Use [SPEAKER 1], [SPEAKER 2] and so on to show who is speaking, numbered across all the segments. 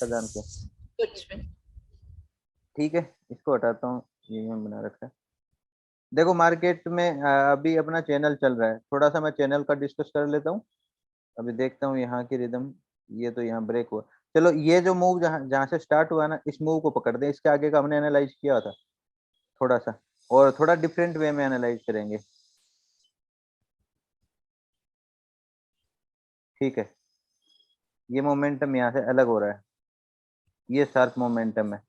[SPEAKER 1] जान के।
[SPEAKER 2] कुछ भी।
[SPEAKER 1] ठीक है, इसको हटाता हूँ, ये मैं बना रखा है। देखो मार्केट में अभी अपना चैनल चल रहा है, थोड़ा सा मैं चैनल का डिस्कस कर लेता हूँ। अभी देखता हूँ यहाँ की रिदम। ये तो यहाँ ब्रेक हुआ। चलो ये जो मूव जहाँ जहाँ से स्टार्ट हुआ ना, इस मूव को पकड़ दे, इसके आगे का हमने एनालाइज किया था थोड़ा सा, और थोड़ा डिफरेंट वे में एनालाइज करेंगे। ठीक है, ये मोमेंटम यहाँ से अलग हो रहा है, ये शार्प मोमेंटम है,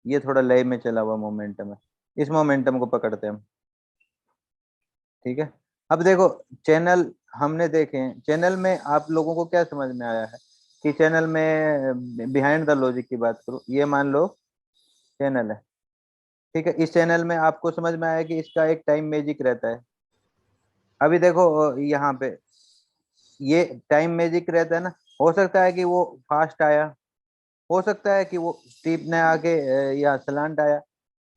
[SPEAKER 1] ये थोड़ा लय में चला हुआ मोमेंटम है। इस मोमेंटम को पकड़ते हैं हम। ठीक है, अब देखो चैनल हमने देखे हैं, चैनल में आप लोगों को क्या समझ में आया है कि चैनल में बिहाइंड द लॉजिक की बात करूं, ये मान लो चैनल है। ठीक है, इस चैनल में आपको समझ में आया कि इसका एक टाइम मैजिक रहता है। अभी देखो यहाँ पे ये टाइम मैजिक रहता है ना, हो सकता है कि वो फास्ट आया, हो सकता है कि वो स्टीप ने आके या सलांट आया।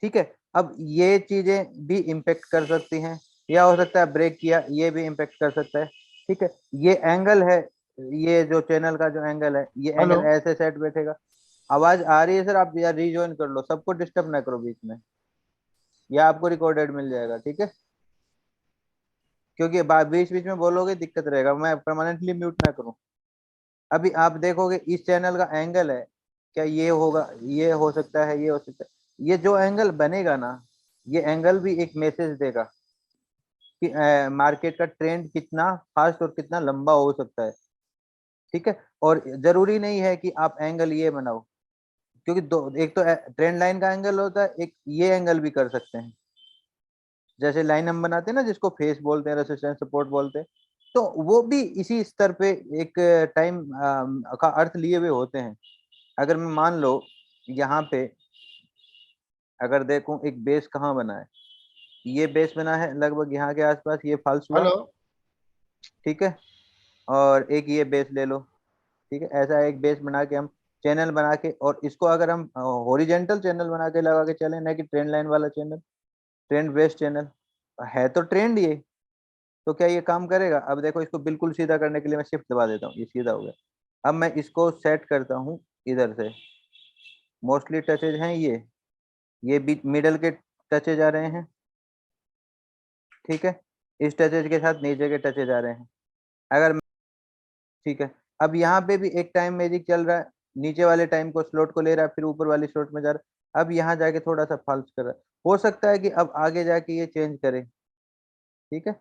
[SPEAKER 1] ठीक है, अब ये चीजें भी इम्पेक्ट कर सकती हैं, या हो सकता है ब्रेक किया, ये भी इम्पेक्ट कर सकता है। ठीक है, ये एंगल है, ये जो चैनल का जो एंगल है, ये
[SPEAKER 3] हेलो।
[SPEAKER 1] एंगल ऐसे सेट बैठेगा। आवाज आ रही है सर? आप या रिजॉइन कर लो, सबको डिस्टर्ब ना करो बीच में, या आपको रिकॉर्डेड मिल जाएगा। ठीक है, क्योंकि बीच बीच में बोलोगे दिक्कत रहेगा, मैं परमानेंटली म्यूट ना करूं। अभी आप देखोगे इस चैनल का एंगल है, क्या ये होगा, ये हो सकता है, ये हो सकता है। ये जो एंगल बनेगा ना, ये एंगल भी एक मैसेज देगा कि मार्केट का ट्रेंड कितना फास्ट और कितना लंबा हो सकता है। ठीक है, और जरूरी नहीं है कि आप एंगल ये बनाओ, क्योंकि दो, एक तो ट्रेंड लाइन का एंगल होता है, एक ये एंगल भी कर सकते हैं। जैसे लाइन हम बनाते हैं ना, जिसको फेस बोलते हैं, रेसिस्टेंस सपोर्ट बोलते हैं, तो वो भी इसी स्तर पे एक टाइम का अर्थ लिए हुए होते हैं। अगर मैं मान लो यहाँ पे अगर देखूं एक बेस कहाँ बना है, ये बेस बना है लगभग यहाँ के आसपास, ये फॉल्स हुआ।
[SPEAKER 3] हेलो।
[SPEAKER 1] ठीक है, और एक ये बेस ले लो। ठीक है, ऐसा एक बेस बना के हम चैनल बना के, और इसको अगर हम हॉरिजेंटल चैनल बना के लगा के चले ना, कि ट्रेंड लाइन वाला चैनल, ट्रेंड बेस्ड चैनल है तो ट्रेंड ये, तो क्या ये काम करेगा? अब देखो इसको बिल्कुल सीधा करने के लिए मैं शिफ्ट दबा देता हूँ, ये सीधा हो गया। अब मैं इसको सेट करता हूँ इधर से, मोस्टली टचेज हैं ये बीच मिडल के टचेज आ रहे हैं। ठीक है, इस टचेज के साथ नीचे के टचेज आ रहे हैं। अगर ठीक है, अब यहाँ पे भी एक टाइम मैजिक चल रहा है, नीचे वाले टाइम को स्लॉट को ले रहा है, फिर ऊपर वाली स्लॉट में जा रहा है। अब यहाँ जाके थोड़ा सा फॉल्स कर रहा है, हो सकता है कि अब आगे जाके ये चेंज करे। ठीक है,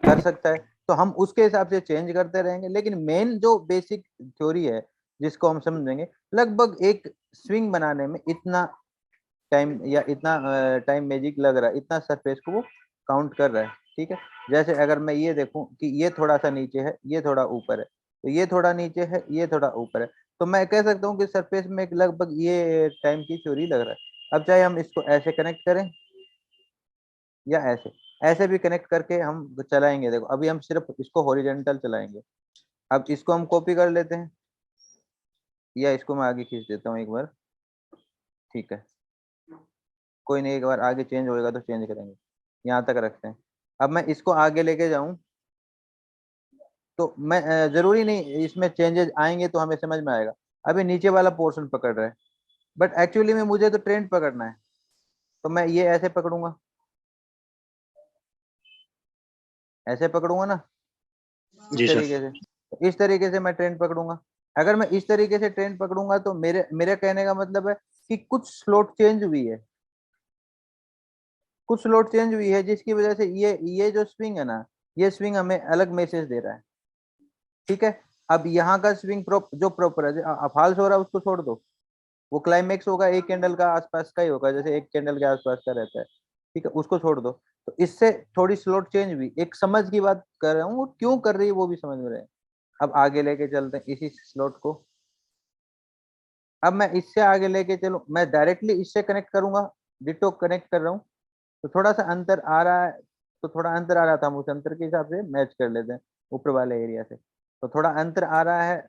[SPEAKER 1] कर सकता है, तो हम उसके हिसाब से चेंज करते रहेंगे। लेकिन मेन जो बेसिक थ्योरी है जिसको हम समझेंगे, लगभग एक स्विंग बनाने में इतना टाइम या इतना टाइम मैजिक लग रहा है, इतना सरफेस को वो काउंट कर रहा है। ठीक है, जैसे अगर मैं ये देखूं कि ये थोड़ा सा नीचे है, ये थोड़ा ऊपर है, तो ये थोड़ा नीचे है, ये थोड़ा ऊपर है, तो मैं कह सकता हूँ कि सरफेस में एक लगभग ये टाइम की थ्योरी लग रहा है। अब चाहे हम इसको ऐसे कनेक्ट करें या ऐसे, ऐसे भी कनेक्ट करके हम चलाएंगे। देखो अभी हम सिर्फ इसको हॉरिजेंटल चलाएंगे। अब इसको हम कॉपी कर लेते हैं, या इसको मैं आगे खींच देता हूँ एक बार। ठीक है, कोई नहीं, एक बार आगे चेंज होएगा तो चेंज करेंगे, यहाँ तक रखते हैं। अब मैं इसको आगे लेके जाऊं, तो मैं जरूरी नहीं इसमें चेंजेस आएंगे तो हमें समझ में आएगा। अभी नीचे वाला पोर्शन पकड़ रहा है, बट एक्चुअली में मुझे तो ट्रेंड पकड़ना है, तो मैं ये ऐसे पकड़ूंगा, ऐसे पकड़ूंगा ना, इस
[SPEAKER 3] जी सर।
[SPEAKER 1] तरीके से, इस तरीके से मैं ट्रेंड पकड़ूंगा। अगर मैं इस तरीके से ट्रेंड पकड़ूंगा तो मेरे मेरे कहने का मतलब है कि कुछ स्लॉट चेंज हुई है, कुछ स्लॉट चेंज हुई है, जिसकी वजह से ये जो स्विंग है ना, ये स्विंग हमें अलग मैसेज दे रहा है। ठीक है, अब यहाँ का स्विंग जो प्रॉपर है, फॉल्स हो रहा है उसको छोड़ दो, वो क्लाइमेक्स होगा एक कैंडल का आसपास का ही होगा, जैसे एक कैंडल के आसपास का रहता है। ठीक है, उसको छोड़ दो। तो इससे थोड़ी स्लॉट चेंज हुई, एक समझ की बात कर रहा हूँ, वो क्यों कर रही है वो भी समझ में रहे हैं। अब आगे लेके चलते हैं इसी स्लॉट को। अब मैं इससे आगे लेके चलूं, मैं डायरेक्टली इससे कनेक्ट करूंगा, डिटो कनेक्ट कर रहा हूँ, तो थोड़ा सा अंतर आ रहा है, तो थोड़ा अंतर आ रहा था, हम उस अंतर के हिसाब से मैच कर लेते हैं ऊपर वाले एरिया से। तो थोड़ा अंतर आ रहा है,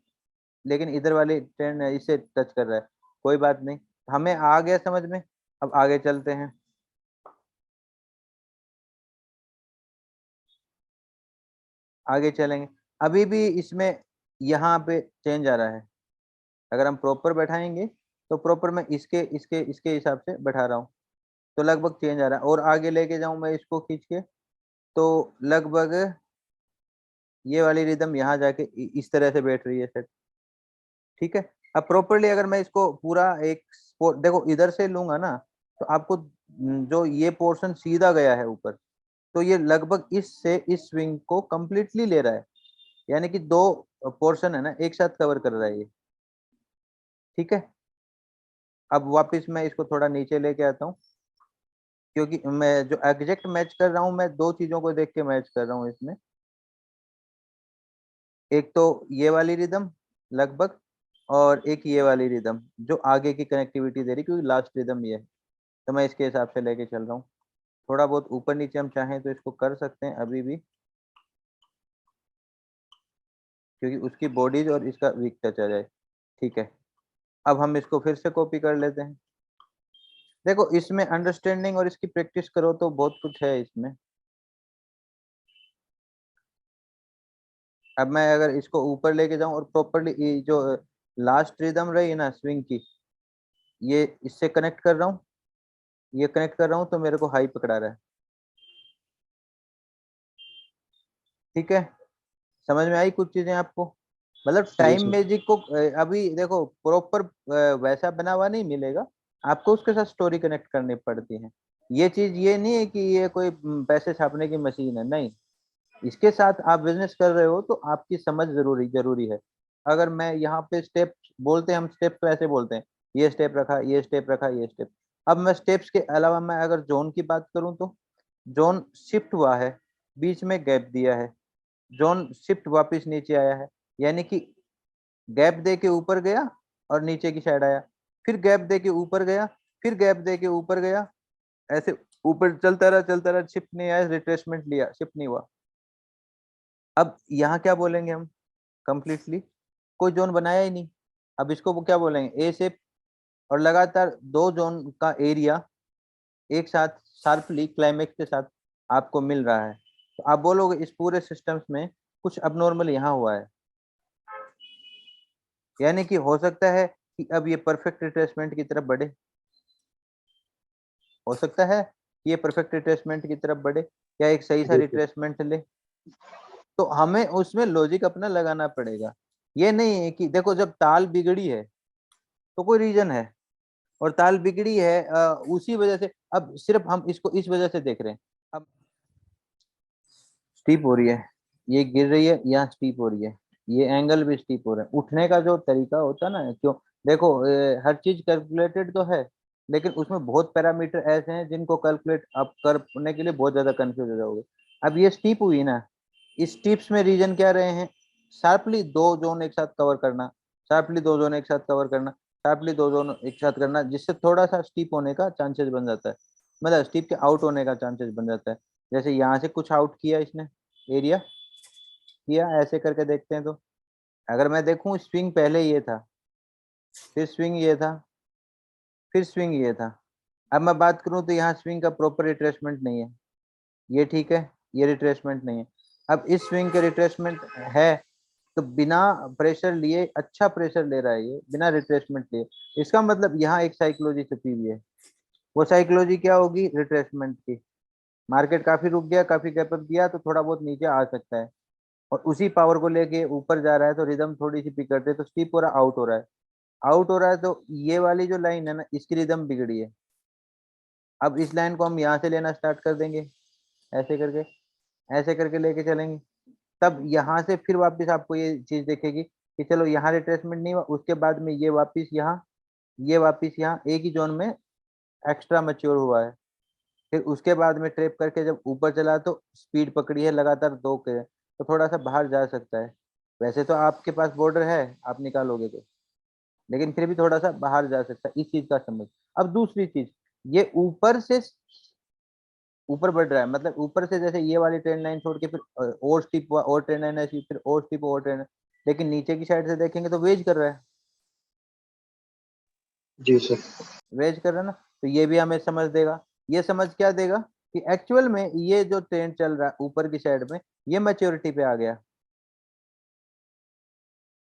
[SPEAKER 1] लेकिन इधर वाली ट्रेंड इससे टच कर रहा है, कोई बात नहीं, हमें आ गया समझ में। अब आगे चलते हैं, आगे चलेंगे। अभी भी इसमें यहाँ पे चेंज आ रहा है, अगर हम प्रॉपर बैठाएंगे तो प्रॉपर मैं इसके इसके इसके हिसाब से बैठा रहा हूँ, तो लगभग चेंज आ रहा है। और आगे लेके जाऊं मैं इसको खींच के, तो लगभग ये वाली रिदम यहाँ जाके इस तरह से बैठ रही है सेट। ठीक है। अब प्रॉपरली अगर मैं इसको पूरा एक देखो इधर से लूंगा ना, तो आपको जो ये पोर्शन सीधा गया है ऊपर, तो ये लगभग इससे इस स्विंग को कंप्लीटली ले रहा है, यानी कि दो पोर्शन है ना एक साथ कवर कर रहा है ये। ठीक है। अब वापस मैं इसको थोड़ा नीचे लेके आता हूँ, क्योंकि मैं जो एग्जैक्ट मैच कर रहा हूँ, मैं दो चीजों को देख के मैच कर रहा हूँ इसमें। एक तो ये वाली रिदम लगभग, और एक ये वाली रिदम जो आगे की कनेक्टिविटी दे रही, क्योंकि लास्ट रिदम ये है, तो मैं इसके हिसाब से लेके चल रहा हूँ। थोड़ा बहुत ऊपर नीचे हम चाहें तो इसको कर सकते हैं अभी भी, क्योंकि उसकी बॉडीज और इसका वीक टच आ जाए। ठीक है। अब हम इसको फिर से कॉपी कर लेते हैं। देखो इसमें अंडरस्टैंडिंग और इसकी प्रैक्टिस करो तो बहुत कुछ है इसमें। अब मैं अगर इसको ऊपर लेके जाऊं और प्रॉपरली जो लास्ट रिदम रही ना स्विंग की, ये इससे कनेक्ट कर रहा हूँ, ये कनेक्ट कर रहा हूँ, तो मेरे को हाई पकड़ा रहा है। ठीक है। समझ में आई कुछ चीजें आपको? मतलब
[SPEAKER 2] जी
[SPEAKER 1] टाइम
[SPEAKER 2] सर।
[SPEAKER 1] मैजिक को अभी देखो प्रॉपर वैसा बना हुआ नहीं मिलेगा, आपको उसके साथ स्टोरी कनेक्ट करनी पड़ती है। ये चीज ये नहीं है कि ये कोई पैसे छापने की मशीन है, नहीं। इसके साथ आप बिजनेस कर रहे हो तो आपकी समझ जरूरी जरूरी है। अगर मैं यहाँ पे स्टेप बोलते हैं, हम स्टेप तो ऐसे बोलते हैं, ये स्टेप रखा, ये स्टेप रखा, ये स्टेप। अब मैं स्टेप्स के अलावा मैं अगर जोन की बात करूं, तो जोन शिफ्ट हुआ है, बीच में गैप दिया है, जोन शिफ्ट वापस नीचे आया है, यानी कि गैप दे के ऊपर गया और नीचे की साइड आया, फिर गैप दे के ऊपर गया, फिर गैप दे के ऊपर गया, ऐसे ऊपर चलता रहा, शिफ्ट नहीं आया, रिट्रेसमेंट लिया, शिफ्ट नहीं हुआ। अब यहाँ क्या बोलेंगे हम? कंप्लीटली कोई जोन बनाया ही नहीं। अब इसको वो क्या बोलेंगे? A shape. और लगातार दो जोन का एरिया एक साथ शार्पली क्लाइमेक्स के साथ आपको मिल रहा है, तो आप बोलोगे इस पूरे सिस्टम्स में कुछ अबनॉर्मल यहाँ हुआ है। यानी कि हो सकता है कि अब ये परफेक्ट रिट्रेसमेंट की तरफ बढ़े, हो सकता है कि ये परफेक्ट रिट्रेसमेंट की तरफ बढ़े, या एक सही सा
[SPEAKER 2] जी सर।
[SPEAKER 1] रिट्रेसमेंट ले। तो हमें उसमें लॉजिक अपना लगाना पड़ेगा। ये नहीं है कि देखो जब ताल बिगड़ी है तो कोई रीजन है, और ताल बिगड़ी है उसी वजह से। अब सिर्फ हम इसको इस वजह से देख रहे हैं, अब स्टीप हो रही है, ये गिर रही है, यहाँ स्टीप हो रही है, ये एंगल भी स्टीप हो रहा है। उठने का जो तरीका होता है ना, क्यों? देखो हर चीज कैलकुलेटेड तो है, लेकिन उसमें बहुत पैरामीटर ऐसे हैं जिनको कैलकुलेट आप करने के लिए बहुत ज्यादा कंफ्यूज हो जाओगे। अब ये स्टीप हुई ना, इस टिप्स में रीजन क्या रहे हैं? शार्पली दो जोन एक साथ कवर करना, शार्पली दो जोन एक साथ कवर करना, शार्पली दो जोन एक साथ करना, जिससे थोड़ा सा स्टीप होने का चांसेस बन जाता है, मतलब स्टीप के आउट होने का चांसेस बन जाता है। जैसे यहाँ से कुछ आउट किया इसने, एरिया किया, ऐसे करके देखते हैं। तो अगर मैं देखूं स्विंग पहले ये था, फिर स्विंग ये था, फिर स्विंग ये था। अब मैं बात करूं तो यहाँ स्विंग का प्रॉपर रिट्रेसमेंट नहीं है, ये ठीक है, ये रिट्रेसमेंट नहीं है। अब इस स्विंग के रिट्रेसमेंट है, तो बिना प्रेशर लिए अच्छा प्रेशर ले रहा है ये, बिना रिट्रेसमेंट लिए। इसका मतलब यहाँ एक साइकोलॉजी छुपी हुई है। वो साइकोलॉजी क्या होगी? रिट्रेसमेंट की। मार्केट काफी रुक गया, काफी गैप अप दिया, तो थोड़ा बहुत नीचे आ सकता है, और उसी पावर को लेके ऊपर जा रहा है, तो रिदम थोड़ी सी पिकड़ते है, तो स्टीप हो रहा, आउट हो रहा है, आउट हो रहा है। तो ये वाली जो लाइन है ना, इसकी रिदम बिगड़ी है। अब इस लाइन को हम यहाँ से लेना स्टार्ट कर देंगे, ऐसे करके, ऐसे करके लेके चलेंगे। तब यहाँ से फिर वापस आपको ये चीज देखेगी कि चलो यहाँ रिट्रेसमेंट नहीं हुआ, उसके बाद में ये वापस यहाँ, ये वापस यहाँ एक ही जोन में एक्स्ट्रा मैच्योर हुआ है। फिर उसके बाद में ट्रेप करके जब ऊपर चला, तो स्पीड पकड़ी है लगातार दो के, तो थोड़ा सा बाहर जा सकता है। वैसे तो आपके पास बॉर्डर है, आप निकालोगे तो, लेकिन फिर भी थोड़ा सा बाहर जा सकता है, इस चीज का समझ। अब दूसरी चीज, ये ऊपर से ऊपर बढ़ रहा है, मतलब ऊपर से जैसे ये वाली ट्रेन लाइन छोड़ के फिर और स्टीप हुआ, और ट्रेन लाइन ऐसी, फिर और स्टीप, और ट्रेन। लेकिन नीचे की साइड से देखेंगे तो वेज कर रहा है,
[SPEAKER 2] जी सर।
[SPEAKER 1] वेज कर रहा है ना, तो ये भी हमें समझ देगा। ये समझ क्या देगा? कि एक्चुअल में ये जो ट्रेंड चल रहा है ऊपर की साइड में, ये मैच्योरिटी पे आ गया।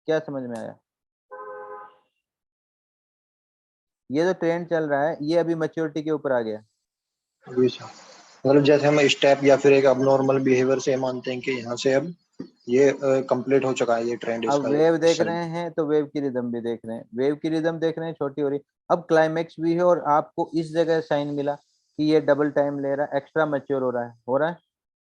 [SPEAKER 1] क्या समझ में आया? ये जो ट्रेंड चल रहा है ये अभी मैच्योरिटी के ऊपर आ गया।
[SPEAKER 2] अभी से मतलब जैसे हम स्टेप या फिर एक अब बिहेवियर से मानते हैं कि यहाँ से अब ये कंप्लीट हो चुका है ये ट्रेंड
[SPEAKER 1] अब
[SPEAKER 2] इसका, ये
[SPEAKER 1] वेव देख
[SPEAKER 2] सही।
[SPEAKER 1] रहे हैं तो वेव की रिदम भी देख रहे हैं, वेव की रिदम देख रहे हैं, छोटी हो रही। अब क्लाइमेक्स भी है और आपको इस जगह साइन मिला कि ये डबल टाइम ले रहा है, एक्स्ट्रा मैच्योर हो रहा है।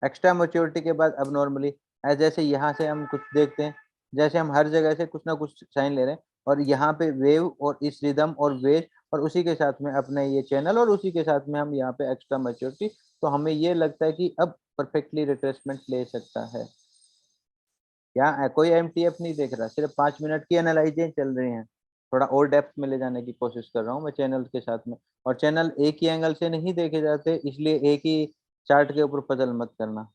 [SPEAKER 1] एक्स्ट्रा मैच्योरिटी के बाद अब नॉर्मली जैसे यहाँ से हम कुछ देखते हैं, जैसे हम हर जगह से कुछ ना कुछ साइन ले रहे हैं, और यहाँ पे वेव और इस रिदम और वेव और उसी के साथ में अपने ये चैनल और उसी के साथ में हम यहाँ पे एक्स्ट्रा मैच्योरिटी, तो हमें ये लगता है कि अब परफेक्टली रिट्रेसमेंट ले सकता है। यहाँ कोई एमटीएफ नहीं देख रहा, सिर्फ 5 मिनट की एनालाइजें चल रही हैं। थोड़ा और डेप्थ में ले जाने की कोशिश कर रहा हूँ मैं चैनल के साथ में। और चैनल एक ही एंगल से नहीं देखे जाते, इसलिए एक ही चार्ट के ऊपर पजल मत करना।